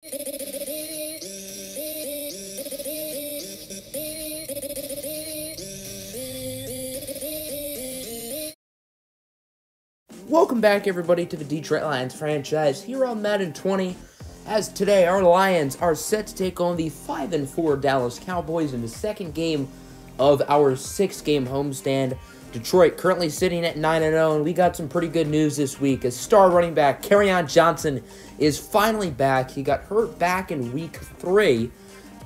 Welcome back, everybody, to the Detroit Lions franchise here on Madden 20. As today, our Lions are set to take on the 5-4 Dallas Cowboys in the second game of our 6-game homestand. Detroit currently sitting at 9-0, and we got some pretty good news this week. As star running back Kerryon Johnson is finally back. He got hurt back in Week 3,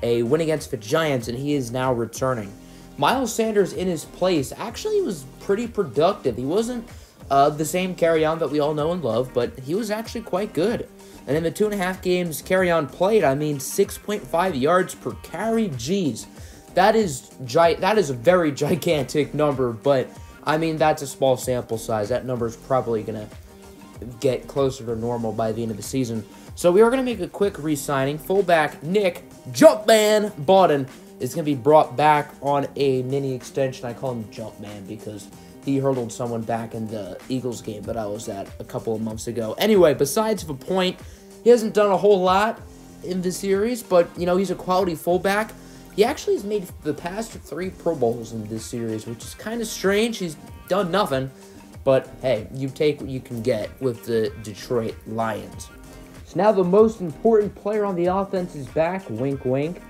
a win against the Giants, and he is now returning. Miles Sanders in his place actually was pretty productive. He wasn't the same Kerryon that we all know and love, but he was actually quite good. And in the 2.5 games Kerryon played, 6.5 yards per carry. Jeez, that is a very gigantic number, but that's a small sample size. That number is probably going to get closer to normal by the end of the season. So we are going to make a quick re-signing. Fullback Nick Jumpman Bawden is going to be brought back on a mini extension. I call him Jumpman because he hurdled someone back in the Eagles game that I was at a couple of months ago. Anyway, besides the point, he hasn't done a whole lot in the series, but, he's a quality fullback. He actually has made the past 3 Pro Bowls in this series, which is kind of strange. He's done nothing, but, hey, you take what you can get with the Detroit Lions. So now the most important player on the offense is back, wink, wink.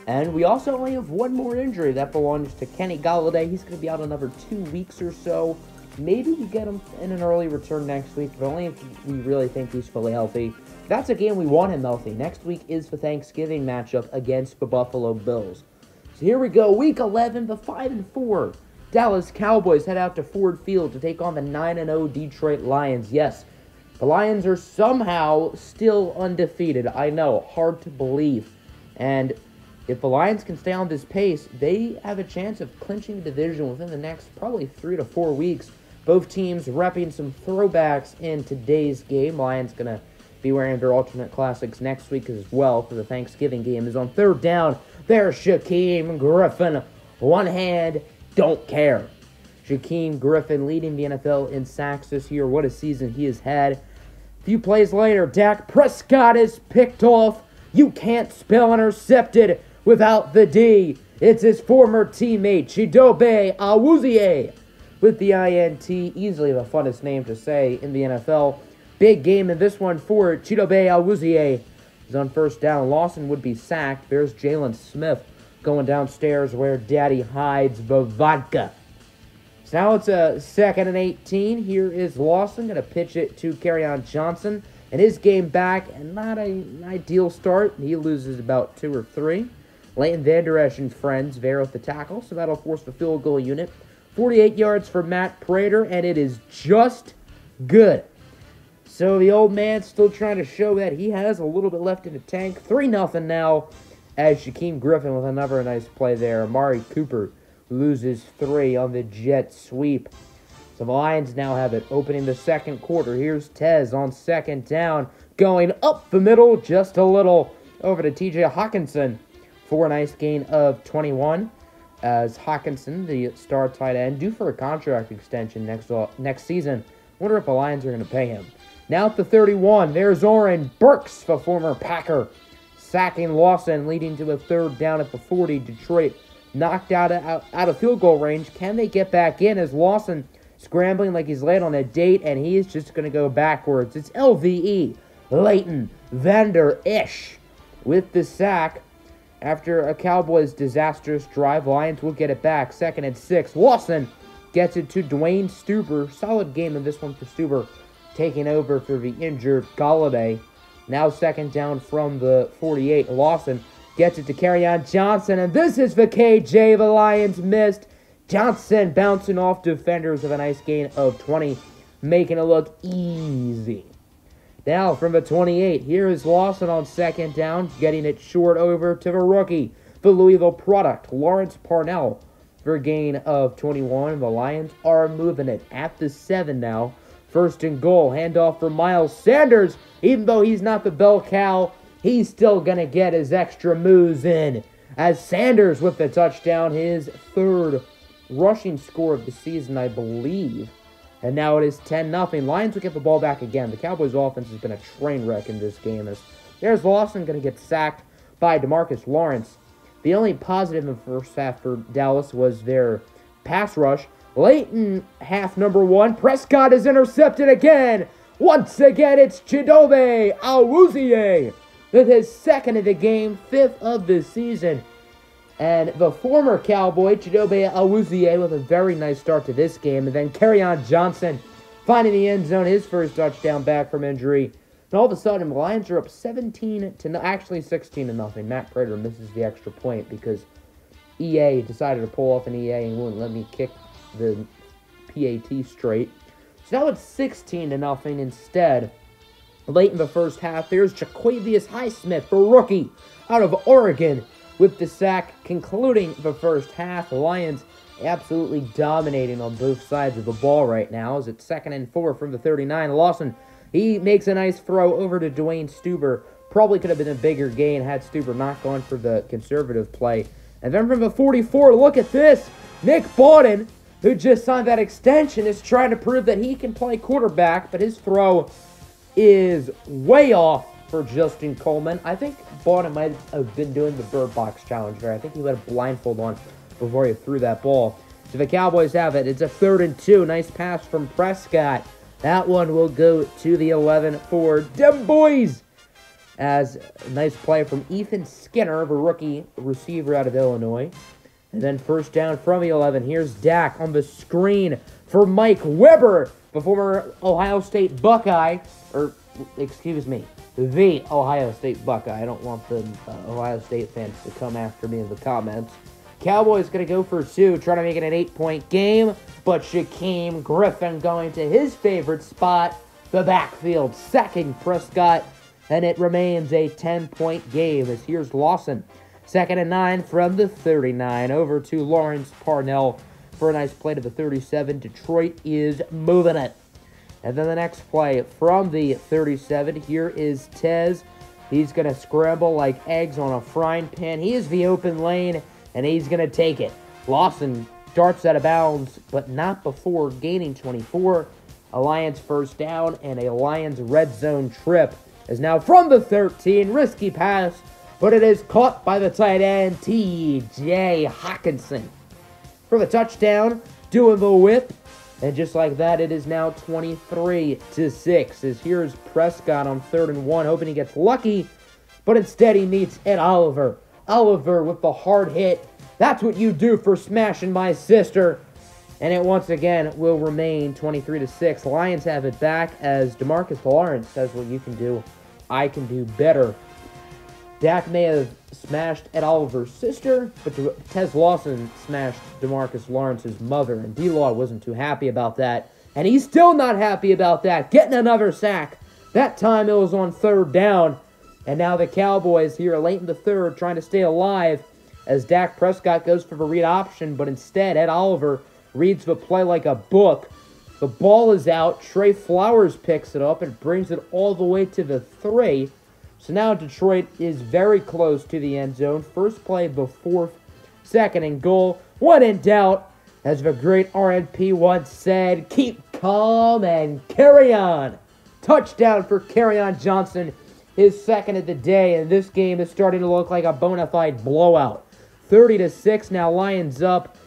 And we also only have one more injury that belongs to Kenny Golladay. He's going to be out another 2 weeks or so. Maybe we get him in an early return next week, but only if we really think he's fully healthy. That's a game we want him healthy. Next week is the Thanksgiving matchup against the Buffalo Bills. So here we go, Week 11, the 5-4 Dallas Cowboys head out to Ford Field to take on the 9-0 Detroit Lions. Yes, the Lions are somehow still undefeated. I know, hard to believe. And if the Lions can stay on this pace, they have a chance of clinching the division within the next probably 3 to 4 weeks. Both teams repping some throwbacks in today's game. Lions going to be wearing their alternate classics next week as well for the Thanksgiving game. Is on 3rd down. There's Shaquem Griffin. One hand, don't care. Shaquem Griffin leading the NFL in sacks this year. What a season he has had. A few plays later, Dak Prescott is picked off. You can't spell intercepted without the D. It's his former teammate, Chidobe Awuzie, with the INT. Easily the funnest name to say in the NFL. Big game in this one for Chidobe Awuzie. He's on 1st down. Lawson would be sacked. There's Jalen Smith going downstairs where Daddy hides the vodka. So now it's a 2nd and 18. Here is Lawson going to pitch it to Kerryon Johnson. And his game back, and not an ideal start. He loses about 2 or 3. Leighton Vander Esch and friends there with the tackle, so that'll force the field goal unit. 48 yards for Matt Prater, and it is just good. So the old man's still trying to show that he has a little bit left in the tank. 3-0 now as Shaquem Griffin with another nice play there. Amari Cooper loses 3 on the jet sweep. So the Lions now have it opening the second quarter. Here's Tez on 2nd down, going up the middle just a little over to TJ Hawkinson for a nice gain of 21. As Hawkinson, the star tight end, due for a contract extension next season. Wonder if the Lions are going to pay him. Now at the 31, there's Oren Burks, the former Packer, sacking Lawson, leading to a 3rd down at the 40. Detroit knocked out of field goal range. Can they get back in as Lawson scrambling like he's late on a date, and he is just going to go backwards. It's LVE, Leighton Vander Esch, with the sack. After a Cowboys disastrous drive, Lions will get it back. 2nd and 6. Lawson gets it to Dwayne Stuber. Solid game in this one for Stuber, taking over for the injured Golladay. Now 2nd down from the 48. Lawson gets it to Kerryon Johnson, and this is the KJ the Lions missed. Johnson bouncing off defenders with a nice gain of 20, making it look easy. Now from the 28, here is Lawson on 2nd down, getting it short over to the rookie, the Louisville product, Lawrence Parnell, for a gain of 21. The Lions are moving it at the 7 now. 1st and goal, handoff for Miles Sanders. Even though he's not the bell cow, he's still going to get his extra moves in. As Sanders with the touchdown, his 3rd rushing score of the season, I believe. And now it is 10-0. Lions will get the ball back again. The Cowboys' offense has been a train wreck in this game as There's Lawson going to get sacked by DeMarcus Lawrence. The only positive in the first half for Dallas was their pass rush. Late in half number 1, Prescott is intercepted again. Once again, it's Chidobe Awuzie with his second of the game, 5th of the season. And the former Cowboy, Chidobe Awuzie, with a very nice start to this game. And then Kerryon Johnson finding the end zone, his first touchdown back from injury. And all of a sudden, the Lions are up 16 to actually 16 to nothing. Matt Prater misses the extra point because EA decided to pull off an EA and wouldn't let me kick the PAT straight. So now it's 16 to nothing instead. Late in the first half, there's Jaquavius Highsmith, the rookie out of Oregon, with the sack concluding the first half. The Lions absolutely dominating on both sides of the ball right now. As it's 2nd and 4 from the 39. Lawson, he makes a nice throw over to Dwayne Stuber. Probably could have been a bigger gain had Stuber not gone for the conservative play. And then from the 44, look at this. Nick Bawden, who just signed that extension, is trying to prove that he can play quarterback, but his throw is way off for Justin Coleman. I think Bawden might have been doing the Bird Box Challenge there. I think he had a blindfold on before he threw that ball. So the Cowboys have it. It's a 3rd and 2. Nice pass from Prescott. That one will go to the 11 for dem BoYz. As a nice play from Ethan Skinner, the rookie receiver out of Illinois. And then first down from the 11. Here's Dak on the screen for Mike Weber, the former Ohio State Buckeye. Or, excuse me, the Ohio State Buckeye. I don't want the Ohio State fans to come after me in the comments. Cowboys going to go for 2, trying to make it an 8-point game. But Shaquem Griffin going to his favorite spot, the backfield, sacking Prescott. And it remains a 10-point game as here's Lawson. 2nd and 9 from the 39. Over to Lawrence Parnell for a nice play to the 37. Detroit is moving it. And then the next play from the 37. Here is Tez. He's going to scramble like eggs on a frying pan. He is the open lane, and he's going to take it. Lawson darts out of bounds, but not before gaining 24. A Lions first down, and a Lions red zone trip is now from the 13. Risky pass, but it is caught by the tight end, T.J. Hockenson. For the touchdown, doing the whip. And just like that, it is now 23-6. As here's Prescott on 3rd and 1, hoping he gets lucky. But instead he meets Ed Oliver. Oliver with the hard hit. That's what you do for smashing my sister. And it once again will remain 23-6. Lions have it back as DeMarcus Lawrence says, what you can do, I can do better. Dak may have smashed Ed Oliver's sister, but Tez Lawson smashed DeMarcus Lawrence's mother, and D-Law wasn't too happy about that. And he's still not happy about that, getting another sack. That time it was on 3rd down, and now the Cowboys here late in the 3rd trying to stay alive as Dak Prescott goes for the read option, but instead Ed Oliver reads the play like a book. The ball is out. Trey Flowers picks it up and brings it all the way to the 3. So now Detroit is very close to the end zone. First play of the 4th, 2nd and goal. When in doubt, as the great RNP once said, keep calm and carry on. Touchdown for Kerryon Johnson, his 2nd of the day, and this game is starting to look like a bona fide blowout. 30-6, now Lions up.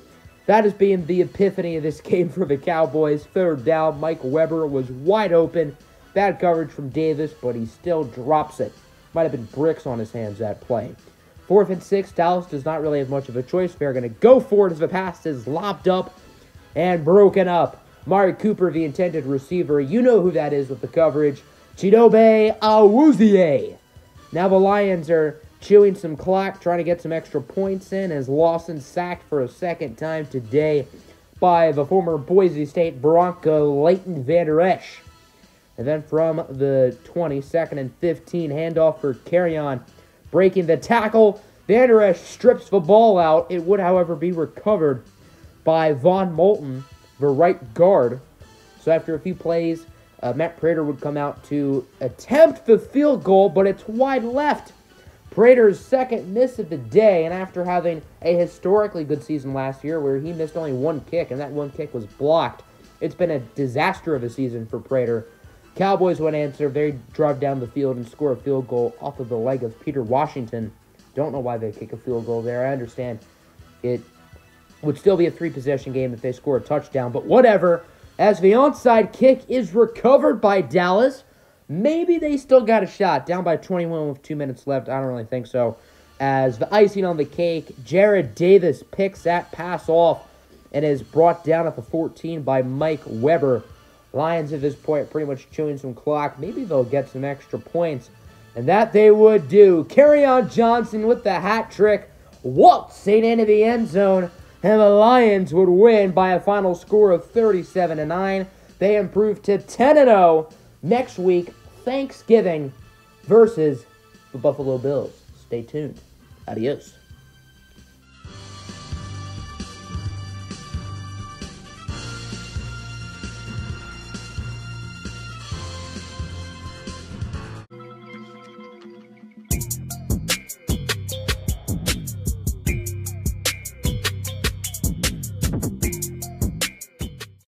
That has been the epiphany of this game for the Cowboys. 3rd down, Mike Weber was wide open. Bad coverage from Davis, but he still drops it. Might have been bricks on his hands that play. 4th and 6, Dallas does not really have much of a choice. They're going to go for it as the pass is lobbed up and broken up. Mari Cooper, the intended receiver. You know who that is with the coverage. Chidobe Awuzie. Now the Lions are chewing some clock, trying to get some extra points in as Lawson sacked for a 2nd time today by the former Boise State Bronco, Leighton Vander Esch. And then from the 20, 2nd and 15, handoff for Kerryon. Breaking the tackle, Vander Esch strips the ball out. It would, however, be recovered by Von Moulton, the right guard. So after a few plays, Matt Prater would come out to attempt the field goal, but it's wide left. Prater's 2nd miss of the day, and after having a historically good season last year where he missed only 1 kick, and that 1 kick was blocked, it's been a disaster of a season for Prater. Cowboys would answer. They drive down the field and score a field goal off of the leg of Peter Washington. Don't know why they kick a field goal there. I understand it would still be a 3-possession game if they score a touchdown, but whatever. As the onside kick is recovered by Dallas, maybe they still got a shot. Down by 21 with 2 minutes left. I don't really think so. As the icing on the cake, Jared Davis picks that pass off and is brought down at the 14 by Mike Weber. Lions at this point pretty much chewing some clock. Maybe they'll get some extra points. And that they would do. Kerryon Johnson with the hat trick, waltzing into the end zone. And the Lions would win by a final score of 37-9. They improve to 10-0 next week, Thanksgiving, versus the Buffalo Bills. Stay tuned. Adios.